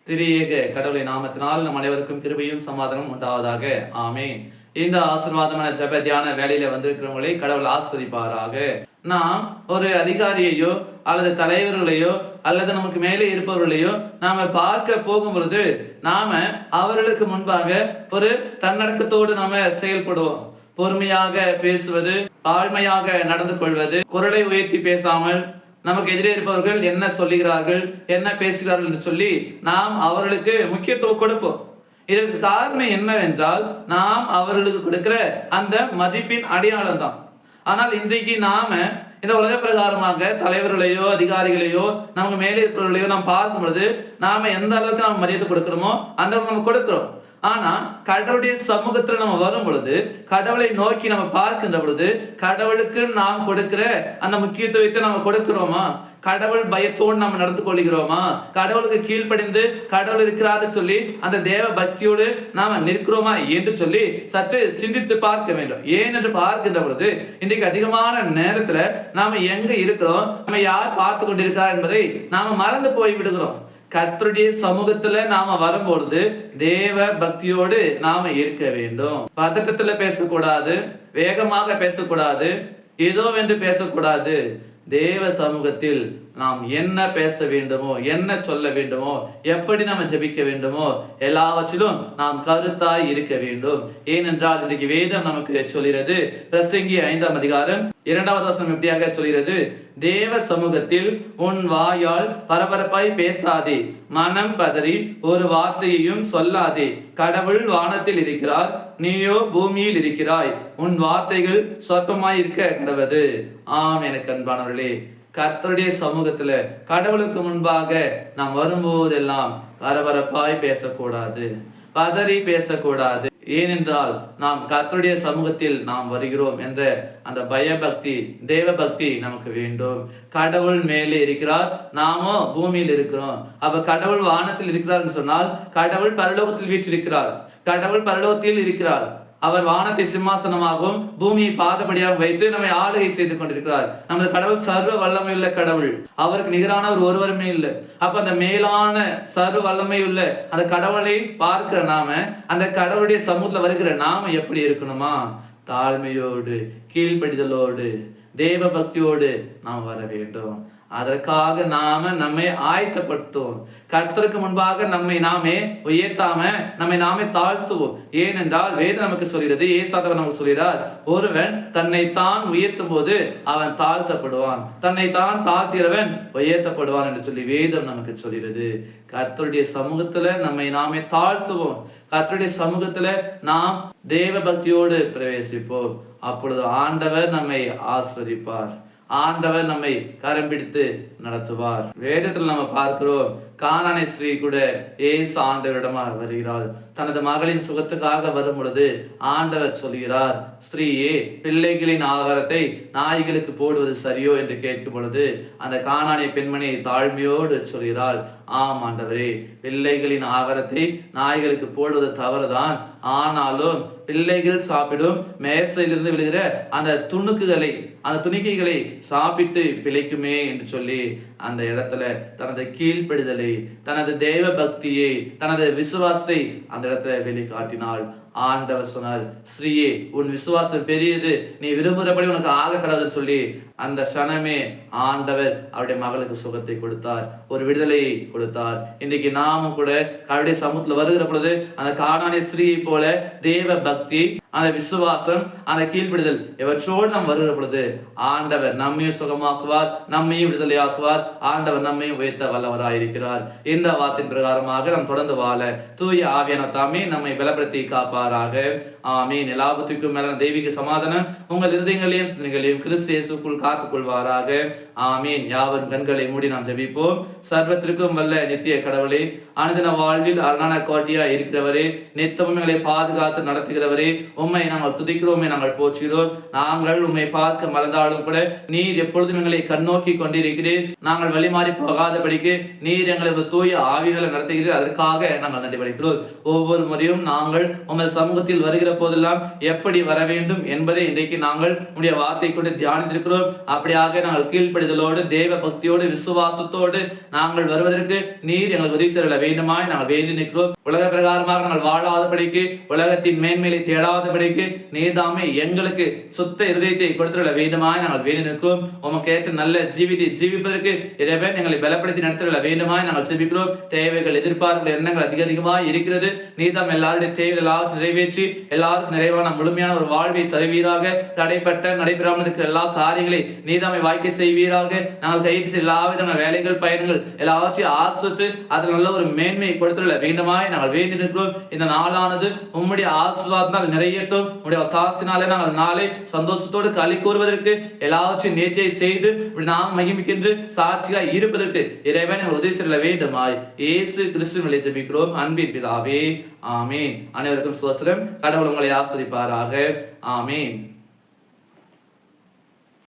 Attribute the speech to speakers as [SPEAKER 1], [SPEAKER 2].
[SPEAKER 1] திரியேக கடவுளின் நாமத்தினால் நம் அனைவருக்கும் கிருபையும் சமாதானம் உண்டாவதாக. ஆமென். இந்த ஆசீர்வாதமான ஜெப தியான வேலையில வந்திருக்கிறவங்களை கடவுள் ஆஸ்வதிப்பாராக. நாம் ஒரு அதிகாரியையோ அல்லது தலைவர்களையோ அல்லது நமக்கு மேலே இருப்பவர்களையோ நாம பார்க்க போகும் பொழுது நாம அவர்களுக்கு முன்பாக ஒரு தன்னடக்கத்தோடு நாம செயல்படுவோம். பொறுமையாக பேசுவது, தாழ்மையாக நடந்து கொள்வது, குரலை உயர்த்தி பேசாமல் நமக்கு எதிரே இருப்பவர்கள் என்ன சொல்லுகிறார்கள், என்ன பேசுகிறார்கள் என்று சொல்லி நாம் அவர்களுக்கு முக்கியத்துவம் கொடுப்போம். இதற்கு காரணம் என்னவென்றால் நாம் அவர்களுக்கு கொடுக்கிற அந்த மதிப்பின் அடையாளம் தான். ஆனால் இன்றைக்கு நாம இந்த உலக பிரகாரமாக தலைவர்களையோ அதிகாரிகளையோ நமக்கு மேலே இருப்பவர்களையோ நாம் பார்க்கும் பொழுது நாம எந்த அளவுக்கு நாம் மரியாதை கொடுக்கிறோமோ அந்த அளவுக்கு நம்ம கொடுக்கிறோம். ஆனா கடவுளுடைய சமூகத்துல நம்ம வரும் பொழுது, கடவுளை நோக்கி நம்ம பார்க்கின்ற பொழுது, கடவுளுக்கு நாம் கொடுக்கிற அந்த முக்கியத்துவத்தை நம்ம கொடுக்கிறோமா? கடவுள் பயத்தோடு நாம் நடந்து கொள்கிறோமா? கடவுளுக்கு கீழ்ப்படிந்து கடவுள் இருக்கிறாரு சொல்லி அந்த தேவ பக்தியோடு நாம நிற்கிறோமா என்று சொல்லி சற்று சிந்தித்து பார்க்க வேண்டும். ஏன் என்று பார்க்கின்ற பொழுது இன்றைக்கு அதிகமான நேரத்துல நாம எங்க இருக்கிறோம், நம்ம யார் பார்த்து கொண்டிருக்கிறார் என்பதை நாம மறந்து போய் விடுகிறோம். கர்த்தருடைய சமூகத்துல நாம வரும்பொழுது தேவ பக்தியோடு நாம இருக்க வேண்டும். பதட்டத்துல பேசக்கூடாது, வேகமாக பேசக்கூடாது, ஏதோ என்று பேசக்கூடாது. தேவ சமூகத்தில் நாம் என்ன பேச வேண்டுமோ, என்ன சொல்ல வேண்டுமோ, எப்படி நம்ம ஜெபிக்க வேண்டுமோ எல்லாவற்றிலும் நாம் கருத்தாய் இருக்க வேண்டும். ஏனென்றால் இன்றைக்கு வேதம் நமக்கு சொல்கிறது, பிரசங்கி 5ஆம் அதிகாரம் 2வது வசனம் எப்படியாக சொல்கிறது, தேவ சமூகத்தில் உன் வாயால் பரபரப்பாய் பேசாதே, மனம் பதறி ஒரு வார்த்தையையும் சொல்லாதே. கடவுள் வானத்தில் இருக்கிறார், நீயோ பூமியில் இருக்கிறாய், உன் வார்த்தைகள் சொற்பமாய் இருக்க கிடவது. ஆம் எனக்கு அன்பானவர்களே, கர்த்தருடைய சமூகத்துல கடவுளுக்கு முன்பாக நாம் வரும்போதெல்லாம் பரபரப்பாய் பேசக்கூடாது, பதறி பேசக்கூடாது. ஏனென்றால் நாம் கர்த்தருடைய சமூகத்தில் நாம் வருகிறோம் என்ற அந்த பயபக்தி, தேவ பக்தி நமக்கு வேண்டும். கடவுள் மேலே இருக்கிறார், நாமோ பூமியில் இருக்கிறோம். அப்ப கடவுள் வானத்தில் இருக்கிறார் என்று சொன்னால் கடவுள் பரலோகத்தில் வீற்றிருக்கிறார். கடவுள் பரலோகத்தில் இருக்கிறார். அவர் வானத்தை சிம்மாசனமாகவும் பூமியை பாதபடியாக வைத்து நம்மை ஆளுகை செய்து கொண்டிருக்கிறார். நமது கடவுள் சர்வ வல்லமை உள்ள கடவுள், அவருக்கு நிகரான ஒருவருமே இல்லை. அப்ப அந்த மேலான சர்வ வல்லமை உள்ள அந்த கடவுளை பார்க்கிற நாம, அந்த கடவுளுடைய சமூகத்துல வருகிற நாம எப்படி இருக்கணுமா? தாழ்மையோடு, கீழ்ப்படிதலோடு, தேவ பக்தியோடு நாம் வர வேண்டும். அதற்காக நாம நம்மை ஆயத்தப்படுத்துவோம். கர்த்தருக்கு முன்பாக நம்மை நாமே உயர்த்தாம நம்மை நாமே தாழ்த்துவோம். ஏனென்றால் வேதம் நமக்கு சொல்கிறது, ஏசாதவர் நமக்கு சொல்கிறார், ஒருவன் தன்னை தான் உயர்த்தும் போது அவன் தாழ்த்தப்படுவான், தன்னை தான் தாழ்த்திறவன் உயர்த்தப்படுவான் என்று சொல்லி வேதம் நமக்கு சொல்கிறது. கர்த்தருடைய சமூகத்துல நம்மை நாமே தாழ்த்துவோம். கர்த்தருடைய சமூகத்துல நாம் தேவ பக்தியோடு பிரவேசிப்போம். அப்பொழுது ஆண்டவர் நம்மை ஆஸ்வதிப்பார், ஆண்டவர் நம்மை கரம் பிடித்து நடத்துவார். வேதத்துல நம்ம பார்க்கிறோம், கானானை ஸ்ரீ கூட ஏசு ஆண்டவரிடமா வருகிறாள். தனது மகளின் சுகத்துக்காக வரும் பொழுது ஆண்டவர் சொல்கிறார், ஸ்ரீயே, பிள்ளைகளின் ஆகாரத்தை நாய்களுக்கு போடுவது சரியோ என்று கேட்கும் பொழுது அந்த கானானிய பெண்மணி தாழ்மையோடு சொல்கிறாள், ஆம் ஆண்டவரே, பிள்ளைகளின் ஆகாரத்தை நாய்களுக்கு போடுவது தவறுதான். ஆனாலும் பிள்ளைகள் சாப்பிடும் மேசையிலிருந்து விழுகிற அந்த துணுக்குகளை, அந்த துணிக்கைகளை சாப்பிட்டு பிழைக்குமே என்று சொல்லி அந்த இடத்துல தனது கீழ்ப்படிதலை, தனது தேவ பக்தியை, தனது விசுவாசத்தை அந்த இடத்துல வெளிக்காட்டினாள். ஆண்டவர் சொன்னார், ஸ்ரீயே, உன் விசுவாசம் பெரியது, நீ விரும்புகிறபடி உனக்கு ஆக கடவுள்னு சொல்லி அந்த சனமே ஆண்டவர் அவருடைய மகளுக்கு சுகத்தை கொடுத்தார், ஒரு விடுதலையை கொடுத்தார். இன்றைக்கு நாமும் கூட கடவுளுடைய சமூகத்துல வருகிற பொழுது அந்த கானானிய ஸ்ரீயை போல தேவ பக்தி, அந்த விசுவாசம், அந்த கீழ்ப்பிடுதல் இவற்றோடு நாம் வருகிற பொழுது ஆண்டவர் நம்மையும் சுகமாக்குவார், நம்மையும் விடுதலையாக்குவார். ஆண்டவர் நம்மையும் உயர்த்த வல்லவராயிருக்கிறார். இந்த வார்த்தையின் பிரகாரமாக நாம் தொடர்ந்து வாழ தூய ஆவியான தாமே நம்மை பலப்படுத்தி காப்பாராக. ஆமீன். எல்லாவற்றுக்கும் மேலான தெய்வீக சமாதானம் உங்கள் இருதயங்களையும் சிந்தனைகளையும் கிறிஸ்து இயேசுக்குள் காத்துக் கொள்வாராக. ஆமீன். யாவரும் கண்களை மூடி நாம் ஜெபிப்போம். சர்வத்திற்கும் வல்ல நித்திய கடவுளே, அனுதின வாழ்வில் அரணான கோட்டையா இருக்கிறவரே, நித்தமும் எங்களை பாதுகாத்து நடத்துகிறவரே, உம்மை நாங்கள் துதிக்கிறோம், நாங்கள் போற்றுகிறோம். நாங்கள் உம்மை பார்க்க மறந்தாலும் கூட நீர் எப்பொழுதும் எங்களை கண்ணோக்கி கொண்டிருக்கிறீர். நாங்கள் வழிமாறி போகாதபடிக்கு நீர் எங்களை தூய ஆவிகளை நடத்துகிறீர். அதற்காக நாங்கள் நன்றி படைக்கிறோம். ஒவ்வொரு முறையும் நாங்கள் உமது சமூகத்தில் வருகிற போதெல்லாம் எப்படி வர வேண்டும் என்பதை இன்றைக்கு நாங்கள் உடைய வார்த்தை கொண்டு தியானித்திருக்கிறோம். அப்படியாக நாங்கள் கீழ்ப்படிதலோடு தேவ பக்தியோடு விசுவாசத்தோடு நாங்கள் வருவதற்கு நீர் எங்களுக்கு உதவி செய்ய வேண்டுமாய் நாங்கள் வேண்டி நிற்கிறோம். உலக பிரகாரமாக நாங்கள் வாழாதபடிக்கு, உலகத்தின் மேன்மையை தேடாதபடிக்கு நீர்தாமே எங்களுக்கு சுத்த இருதயத்தை கொடுத்துள்ள வேண்டுமாய் நாங்கள் வேண்டி நிற்கிறோம். உமக்கு ஏற்ற நல்ல ஜீவித்தை ஜீவிப்பதற்கு இறைவன் எங்களை பலப்படுத்தி நடத்திட வேண்டுமாய் நாங்கள் ஜெபிக்கிறோம். தேவைகள், எதிர்பார்ப்புகள், எண்ணங்கள் அதிகமாக இருக்கிறது. நீதாம் எல்லாருடைய தேவைகள் எல்லாரும் நிறைவேற்றி எல்லாருக்கும் நிறைவான முழுமையான ஒரு வாழ்வை தருவீராக. தடைப்பட்ட நடைபெறாமல் இருக்கிற எல்லா காரியங்களை நீதாமை வாய்க்க செய்வீராக. நாங்கள் கையில் எல்லா விதமான வேலைகள், பயணங்கள் எல்லாவற்றையும் ஆசிரித்து அதில் நல்ல ஒரு மேன்மையை கொடுத்துள்ள வேண்டுமாய் நாங்கள் வேண்டி நிற்கிறோம். இந்த நாளானது உம்முடைய ஆசீர்வாதத்தால் நிறையட்டும். உம்முடைய ஒத்தாசையினாலே நாங்கள் நாளை சந்தோஷத்தோடு களி கூறுவதற்கு எல்லாவற்றையும் நேர்த்தியை செய்து நாம் மகிமிக்கின்ற சாட்சிகளாய் இருப்பதற்கு இறைவன் உதவி செய்ய வேண்டுமாய் இயேசு கிறிஸ்துவிலே ஜெபிக்கிறோம் அன்பின் பிதாவே, ஆமீன். அனைவருக்கும் சுவஸ்திரம். கடவுள் உங்களை ஆசீர்வதிப்பாராக. ஆமீன்.